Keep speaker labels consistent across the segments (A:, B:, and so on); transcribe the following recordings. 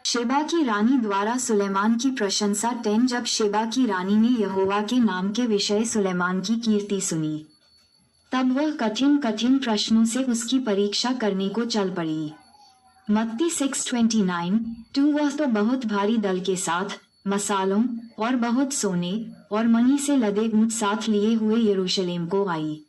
A: Sheba की रानी द्वारा सुलेमान की प्रशंसा 10 जब शेबा की रानी ने यहोवा के नाम के विषय सुलेमान की कीर्ति सुनी, तब वह कठिन कठिन प्रश्नों से उसकी परीक्षा करने को चल पड़ी। मत्ती 6:29, 2 वह तो बहुत भारी दल के साथ मसालों और बहुत सोने और मणि से लदे ऊंट साथ लिए हुए यरूशलेम को आई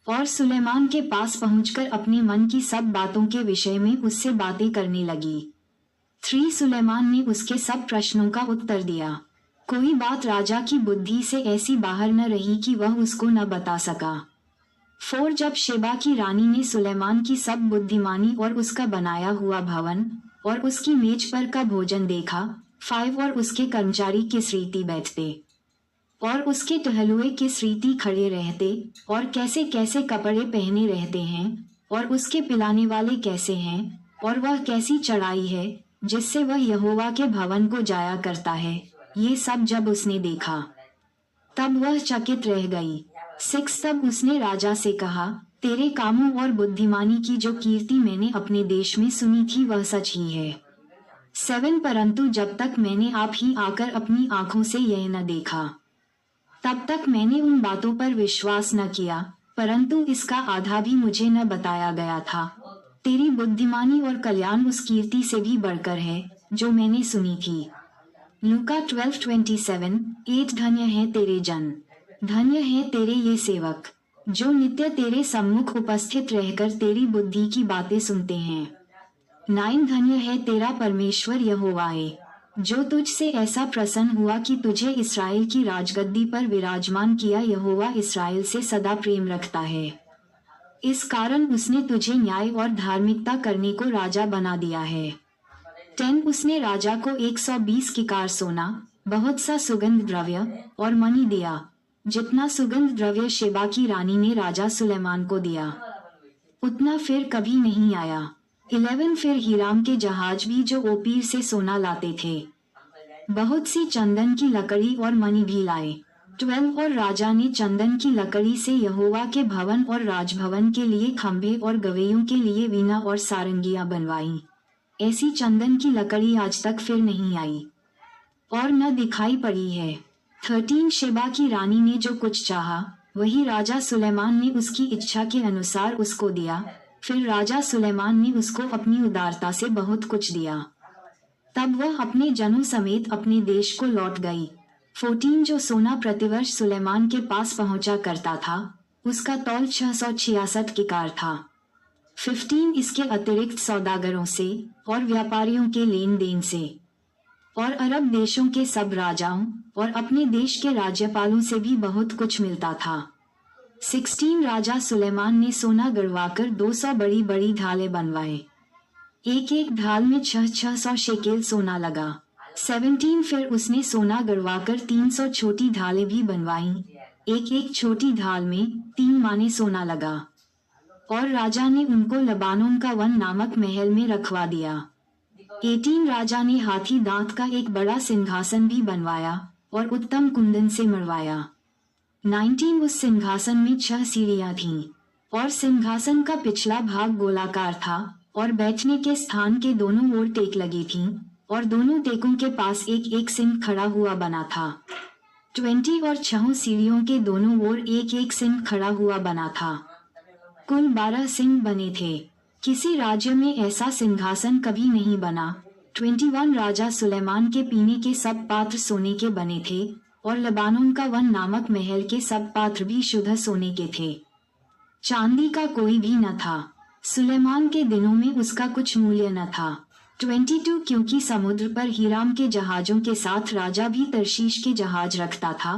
A: और सुलेमान के पास पहुंचकर अपने मन की सब बातों के विषय में उससे बातें करने लगी। 3 सुलेमान ने उसके सब प्रश्नों का उत्तर दिया। कोई बात राजा की बुद्धि से ऐसी बाहर न रही कि वह उसको न बता सका। 4 जब शेबा की रानी ने सुलेमान की सब बुद्धिमानी और उसका बनाया हुआ भवन और उसकी मेज पर का भोजन देखा, 5 और उसके कर्मचारी किस रीति बैठते और उसके टहलुए किस रीति खड़े रहते और कैसे कैसे कपड़े पहने रहते हैं और उसके पिलाने वाले कैसे हैं और वह कैसी चढ़ाई है जिससे वह यहोवा के भवन को जाया करता है, ये सब जब उसने देखा तब वह चकित रह गई। 6 तब उसने राजा से कहा, तेरे कामों और बुद्धिमानी की जो कीर्ति मैंने अपने देश में सुनी थी वह सच ही है। 7 परंतु जब तक मैंने आप ही आकर अपनी आंखों से यह न देखा तब तक मैंने उन बातों पर विश्वास न किया, परंतु इसका आधा भी मुझे न बताया गया था। तेरी बुद्धिमानी और कल्याण उस कीर्ति से भी बढ़कर है जो मैंने सुनी थी। लूका 12:27, 8 धन्य है तेरे जन, धन्य है तेरे ये सेवक जो नित्य तेरे सम्मुख उपस्थित रहकर तेरी बुद्धि की बातें सुनते हैं। 9 धन्य है तेरा परमेश्वर यहोवाए जो तुझसे ऐसा प्रसन्न हुआ कि तुझे इस्राएल की राजगद्दी पर विराजमान किया। यहोवा इस्राएल से सदा प्रेम रखता है, इस कारण उसने तुझे न्याय और धार्मिकता करने को राजा बना दिया है। 10 उसने राजा को 120 किकार सोना, बहुत सा सुगंध द्रव्य और मणि दिया, जितना सुगंध द्रव्य शेबा की रानी ने राजा सुलेमान को दिया उतना फिर कभी नहीं आया। 11 फिर हीराम के जहाज भी जो ओपीर से सोना लाते थे, बहुत सी चंदन की लकड़ी और मणि भी लाए। 12 और राजा ने चंदन की लकड़ी से यहोवा के भवन और राजभवन के लिए खंभे और गवैयों के लिए वीणा और सारंगियां बनवाई। ऐसी चंदन की लकड़ी आज तक फिर नहीं आई और न दिखाई पड़ी है। 13 शेबा की रानी ने जो कुछ चाहा वही राजा सुलेमान ने उसकी इच्छा के अनुसार उसको दिया। फिर राजा सुलेमान ने उसको अपनी उदारता से बहुत कुछ दिया। तब वह अपने जनों समेत अपने देश को लौट गई। 14 जो सोना प्रतिवर्ष सुलेमान के पास पहुंचा करता था उसका तौल 666 किकार था। 15 इसके अतिरिक्त सौदागरों से और व्यापारियों के लेन देन से और अरब देशों के सब राजाओं और अपने देश के राज्यपालों से भी बहुत कुछ मिलता था। 16 राजा सुलेमान ने सोना गढ़वाकर 200 बड़ी बड़ी ढालें बनवाए, एक एक ढाल में 600 शेकेल सोना लगा। 17 फिर उसने सोना गढ़वाकर 300 छोटी ढालें भी बनवाई, एक एक छोटी ढाल में 3 माने सोना लगा और राजा ने उनको लबानोन का वन नामक महल में रखवा दिया। 18 राजा ने हाथी दांत का एक बड़ा सिंहासन भी बनवाया और उत्तम कुंदन से मरवाया। 19 उस सिंहासन में 6 सीढ़ियां थीं और सिंहासन का पिछला भाग गोलाकार था और बैठने के स्थान के दोनों ओर टेक लगी थीं और दोनों टेकों के पास एक एक सिंह खड़ा हुआ बना था। 20 और 6 सीढ़ियों के दोनों ओर एक एक सिंह खड़ा हुआ बना था। कुल 12 सिंह बने थे। किसी राज्य में ऐसा सिंहासन कभी नहीं बना। 21 राजा सुलेमान के पीने के सब पात्र सोने के बने थे और लबानोन का वन नामक महल के सब पात्र भी शुद्ध सोने के थे, चांदी का कोई भी न था। सुलेमान के दिनों में उसका कुछ मूल्य न था। 22 क्योंकि समुद्र पर हीराम के जहाजों के साथ राजा भी तरशीश के जहाज रखता था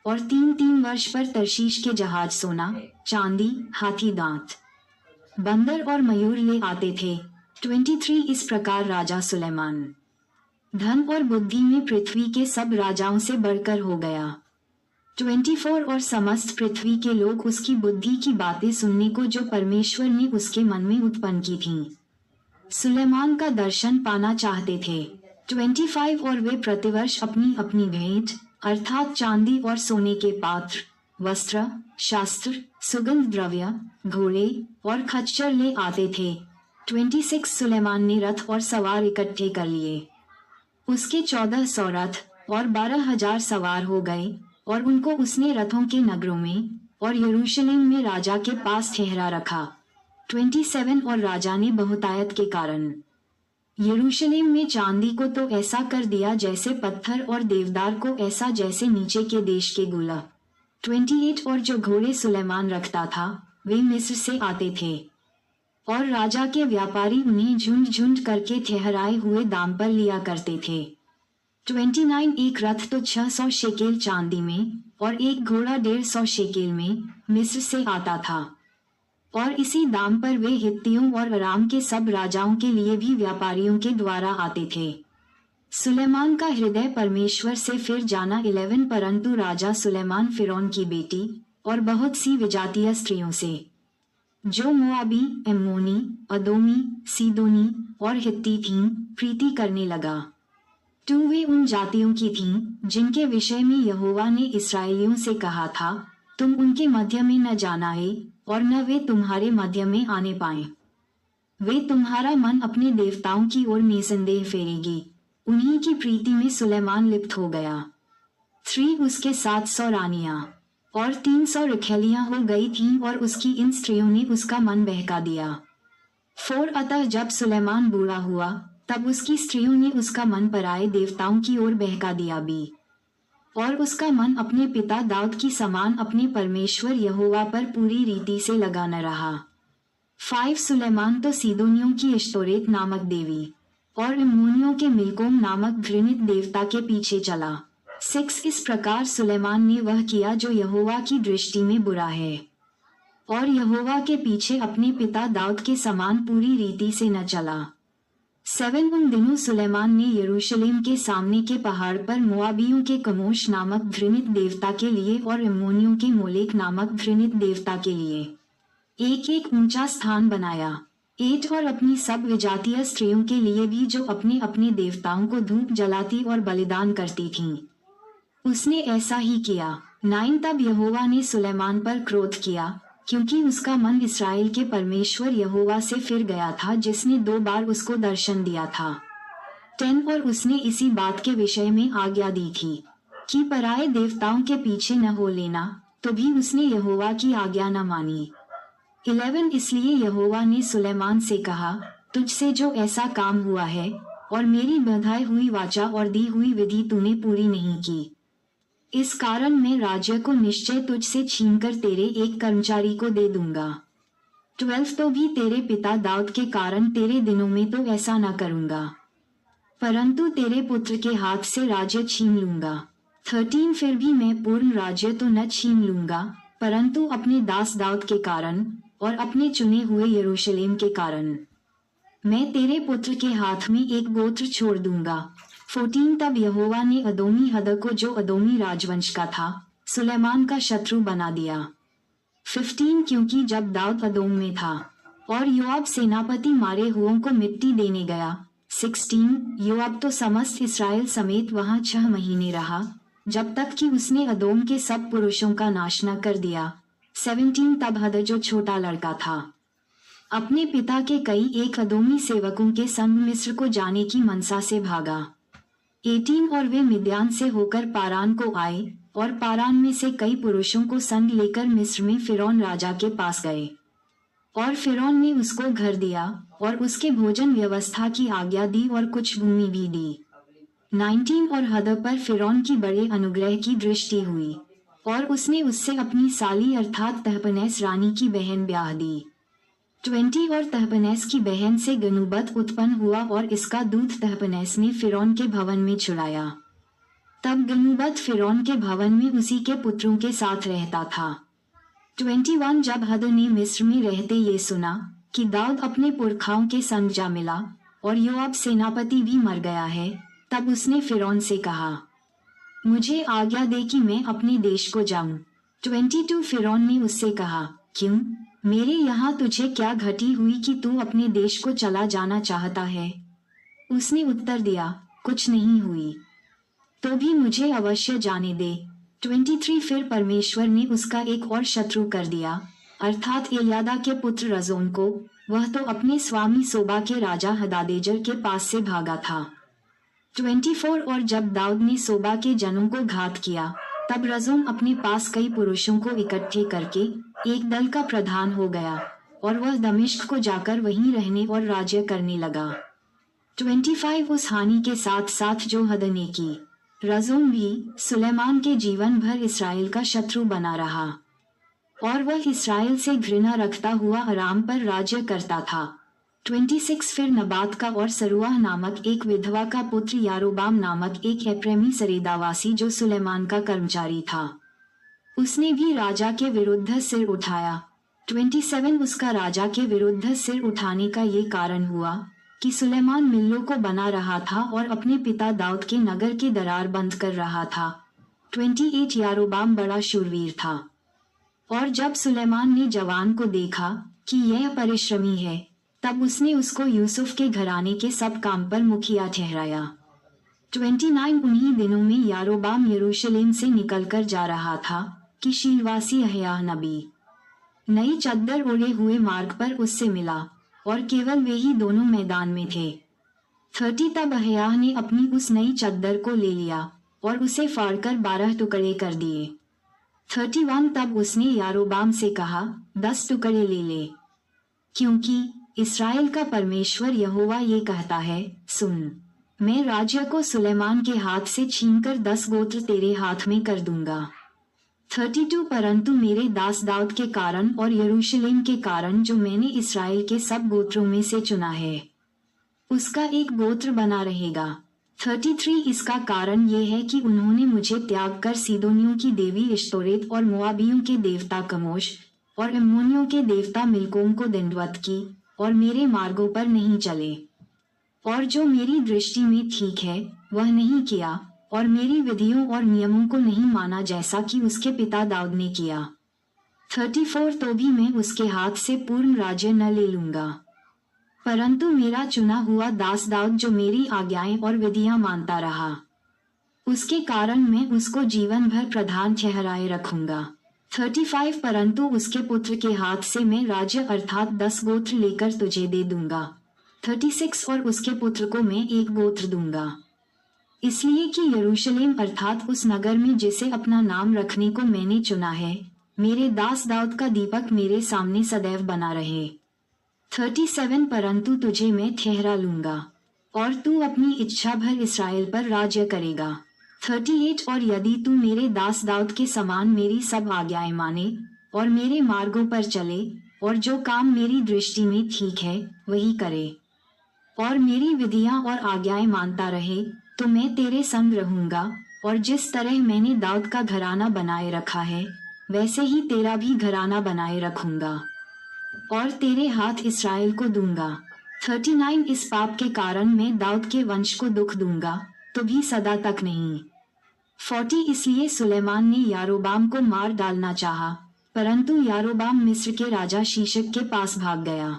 A: और 3-3 वर्ष पर तरशीश के जहाज सोना, चांदी, हाथी दांत, बंदर और मयूर ले आते थे। 23 इस प्रकार राजा सुलेमान धन और बुद्धि में पृथ्वी के सब राजाओं से बढ़कर हो गया। 24 और समस्त पृथ्वी के लोग उसकी बुद्धि की बातें सुनने को जो परमेश्वर ने उसके मन में उत्पन्न की थीं, सुलेमान का दर्शन पाना चाहते थे। 25 और वे प्रतिवर्ष अपनी अपनी भेंट अर्थात चांदी और सोने के पात्र, वस्त्र, शास्त्र, सुगंध द्रव्य, घोड़े और खच्चर ले आते थे। 26 सुलेमान ने रथ और सवार इकट्ठे कर लिए। उसके 1400 रथ और 12,000 सवार हो गए और उनको उसने रथों के नगरों में और यरूशलेम में राजा के पास ठहरा रखा। 27 और राजा ने बहुतायत के कारण यरूशलेम में चांदी को तो ऐसा कर दिया जैसे पत्थर और देवदार को ऐसा जैसे नीचे के देश के गुलाब। 28 और जो घोड़े सुलेमान रखता था वे मिस्र से आते थे और राजा के व्यापारी उन्हें झुंड झुंड करके ठहराए हुए दाम पर लिया करते थे। 29 एक रथ तो 600 शेकेल चांदी में और एक घोड़ा 150 शेकेल में मिस्र से आता था और इसी दाम पर वे हित्तियों और अराम के सब राजाओं के लिए भी व्यापारियों के द्वारा आते थे। सुलेमान का हृदय परमेश्वर से फिर जाना 11 परंतु राजा सुलेमान फिरौन की बेटी और बहुत सी विजातीय स्त्रियों से जो मोआबी, एम्मोनी, अदोमी, सीदोनी और हित्ती थीं, प्रीति करने लगा। वे उन जातियों की थीं जिनके विषय में यहोवा ने इस्राएलियों से कहा था, तुम उनके मध्य में न जाना है और न वे तुम्हारे मध्य में आने पाए। वे तुम्हारा मन अपने देवताओं की ओर निसंदेह फेरेगी। उन्हीं की प्रीति में सुलेमान लिप्त हो गया। 3 उसके 700 रानियां और 300 रखैलियां हो गई थीं और उसकी इन स्त्रियों ने उसका मन बहका दिया। 4 अतः जब सुलेमान बूढ़ा हुआ तब उसकी स्त्रियों ने उसका मन पराए देवताओं की ओर बहका दिया भी और उसका मन अपने पिता दाऊद की समान अपने परमेश्वर यहोवा पर पूरी रीति से लगा न रहा। 5 सुलेमान तो सीदोनियों की इश्तोरेत नामक देवी और इम्मोनियों के मिल्कोम नामक घृणित देवता के पीछे चला। 6 इस प्रकार सुलेमान ने वह किया जो यहोवा की दृष्टि में बुरा है और यहोवा के पीछे अपने पिता दाऊद के समान पूरी रीति से न चला। 7 उन दिनों सुलेमान ने यरूशलेम के सामने के पहाड़ पर मोआबियों के कमोश नामक घृणित देवता के लिए और इम्मोनियों के मोलेक नामक घृणित देवता के लिए एक एक ऊंचा स्थान बनाया। 8 और अपनी सब विजातीय स्त्रियों के लिए भी जो अपने अपने देवताओं को धूप जलाती और बलिदान करती थीं, उसने ऐसा ही किया। 9 तब यहोवा ने सुलेमान पर क्रोध किया क्योंकि उसका मन इस्राएल के परमेश्वर यहोवा से फिर गया था जिसने 2 बार उसको दर्शन दिया था। 10 और उसने इसी बात के विषय में आज्ञा दी थी कि पराये देवताओं के पीछे न हो लेना, तो भी उसने यहोवा की आज्ञा न मानी। 11 इसलिए यहोवा ने सुलेमान से कहा, तुझसे जो ऐसा काम हुआ है और मेरी बंधाई हुई वाचा और दी हुई विधि तूने पूरी नहीं की, इस कारण मैं राज्य को निश्चय तुझसे छीनकर तेरे एक कर्मचारी को दे दूंगा। 12 तो भी तेरे पिता दाऊद के कारण तेरे दिनों में तो ऐसा न करूंगा, परंतु तेरे पुत्र के हाथ से राज्य छीन लूंगा। 13 फिर भी मैं पूर्ण राज्य तो न छीन लूंगा, परंतु अपने दास दाऊद के कारण और अपने चुने हुए यरूशलेम के कारण मैं तेरे पुत्र के हाथ में एक गोत्र छोड़ दूंगा। 14 तब यहोवा ने अदोमी हदद को जो अदोमी राजवंश का था सुलेमान का शत्रु बना दिया। 15 क्योंकि जब दाऊद अदोम में था और योआब सेनापति मारे हुओं को मिट्टी देने गया। 16 योआब तो समस्त इस्राएल समेत वहां 6 महीने रहा जब तक कि उसने अदोम के सब पुरुषों का नाश न कर दिया। 17 तब हदद जो छोटा लड़का था अपने पिता के कई एक अदोमी सेवकों के संग मिस्र को जाने की मनसा से भागा। 18 और वे मिद्यान से होकर पारान को आए और पारान में से कई पुरुषों को संग लेकर मिस्र में फिरौन राजा के पास गए और फिरौन ने उसको घर दिया और उसके भोजन व्यवस्था की आज्ञा दी और कुछ भूमि भी दी। 19 और हदद पर फिरौन की बड़े अनुग्रह की दृष्टि हुई और उसने उससे अपनी साली अर्थात तहपनेस रानी की बहन ब्याह दी। 20 और तहपनेस की बहन से गनुबत उत्पन्न हुआ और इसका दूध तहपनेस ने फिरौन के भवन में छुड़ाया। तब गनुबत फिरौन के भवन में उसी के पुत्रों के साथ रहता था। 21 जब हदद ने मिस्र में रहते ये सुना कि दाऊद अपने पुरखाओं के संग जा मिला और योआब सेनापति भी मर गया है, तब उसने फिरौन से कहा, मुझे आज्ञा दे कि मैं अपने देश को जाऊं। 22 फिरौन ने उससे कहा, क्यों, मेरे यहाँ तुझे क्या घटी हुई कि तू अपने देश को चला जाना चाहता है? उसने उत्तर दिया, कुछ नहीं हुई, तो भी मुझे अवश्य जाने दे। 23 फिर परमेश्वर ने उसका एक और शत्रु कर दिया, अर्थात एल्यादा के पुत्र रजोन को। वह तो अपने स्वामी सोबा के राजा हदादेजर के पास से भागा था। 24 और जब दाऊद ने सोबा के जनों को घात किया, तब रजोन अपने पास कई पुरुषों को इकट्ठे करके एक दल का प्रधान हो गया और वह दमिश्क को जाकर वहीं रहने और राज्य करने लगा। 25 उस हानि के साथ साथ जो हद ने की, रजोन भी सुलेमान के जीवन भर इसराइल का शत्रु बना रहा और वह इसराइल से घृणा रखता हुआ अराम पर राज्य करता था। 26 फिर नबात का और सरुआह नामक एक विधवा का पुत्र यारोबाम नामक एक एप्रेमी सरेदावासी जो सुलेमान का कर्मचारी था, उसने भी राजा के विरुद्ध सिर उठाया। 27 उसका राजा के विरुद्ध सिर उठाने का ये कारण हुआ कि सुलेमान मिल्लो को बना रहा था और अपने पिता दाऊद के नगर के दरार बंद कर रहा था। 28 यारोबाम बड़ा शूरवीर था और जब सुलेमान ने जवान को देखा कि यह परिश्रमी है, तब उसने उसको यूसुफ के घराने के सब काम पर मुखिया ठहराया। 29 उन्हीं दिनों में यारोबाम यरूशलेम से निकलकर जा रहा था कि शीलवासी अहयाह नबी नई चद्दर ओढ़े हुए मार्ग पर उससे मिला और केवल वे ही दोनों मैदान में थे। 30 तब अहयाह ने अपनी उस नई चद्दर को ले लिया और उसे फाड़कर 12 टुकड़े कर दिए। 31 तब उसने यारोबाम से कहा, 10 टुकड़े ले ले, क्योंकि इसराइल का परमेश्वर यहोवा ये कहता है, सुन, मैं राज्य को सुलेमान के हाथ से छीनकर 10 गोत्र तेरे हाथ में कर दूंगा। 32 परंतु मेरे दास दाऊद के कारण और यरूशलेम के कारण जो मैंने इसराइल के सब गोत्रों में से चुना है, उसका एक गोत्र बना रहेगा। 33 इसका कारण ये है कि उन्होंने मुझे त्याग कर सीदोनियों की देवी इश्तोरेत और मोआबियों के देवता कमोश और अम्मोनियों के देवता मिल्कोम को दंडवत की और मेरे मार्गों पर नहीं चले और जो मेरी दृष्टि में ठीक है वह नहीं किया और मेरी विधियों और नियमों को नहीं माना जैसा कि उसके पिता दाऊद ने किया। 34 तो भी मैं उसके हाथ से पूर्ण राज्य न ले लूंगा, परंतु मेरा चुना हुआ दास दाऊद जो मेरी आज्ञाएं और विधियां मानता रहा, उसके कारण मैं उसको जीवन भर प्रधान ठहराए रखूंगा। 35 परंतु उसके पुत्र के हाथ से मैं राज्य अर्थात 10 गोत्र लेकर तुझे दे दूंगा। 36 और उसके पुत्र को मैं एक गोत्र दूंगा, इसलिए कि यरूशलेम अर्थात उस नगर में जिसे अपना नाम रखने को मैंने चुना है, मेरे दास दाऊद का दीपक मेरे सामने सदैव बना रहे। 37 परंतु तुझे मैं ठहरा लूंगा और तू अपनी इच्छा भर इसराइल पर राज्य करेगा। 38 और यदि तू मेरे दास दाऊद के समान मेरी सब आज्ञाएं माने और मेरे मार्गों पर चले और जो काम मेरी दृष्टि में ठीक है वही करे और मेरी विधियां और आज्ञाएं मानता रहे, तो मैं तेरे संग रहूंगा और जिस तरह मैंने दाऊद का घराना बनाए रखा है वैसे ही तेरा भी घराना बनाए रखूंगा और तेरे हाथ इसराइल को दूंगा। 39 इस पाप के कारण मैं दाऊद के वंश को दुख दूंगा, तो भी सदा तक नहीं। 40 इसलिए सुलेमान ने यारोबाम को मार डालना चाहा, परंतु यारोबाम मिस्र के राजा शीशक के पास भाग गया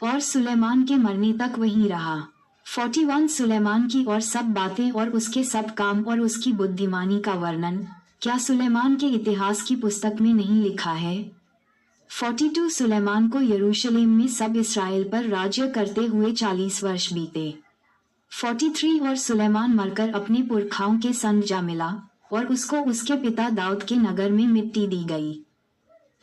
A: और सुलेमान के मरने तक वहीं रहा। 41 सुलेमान की और सब बातें और उसके सब काम और उसकी बुद्धिमानी का वर्णन क्या सुलेमान के इतिहास की पुस्तक में नहीं लिखा है? 42 सुलेमान को यरूशलेम में सब इसराइल पर राज्य करते हुए 40 वर्ष बीते। 43 और सुलेमान मरकर अपने पुरखाओं के संग जा मिला और उसको उसके पिता दाऊद के नगर में मिट्टी दी गई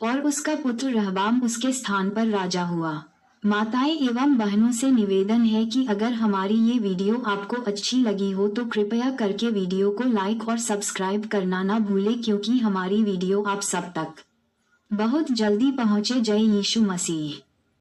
A: और उसका पुत्र रहबाम उसके स्थान पर राजा हुआ। माताएं एवं बहनों से निवेदन है कि अगर हमारी ये वीडियो आपको अच्छी लगी हो तो कृपया करके वीडियो को लाइक और सब्सक्राइब करना ना भूलें, क्योंकि हमारी वीडियो आप सब तक बहुत जल्दी पहुंचे। जय यीशु मसीह।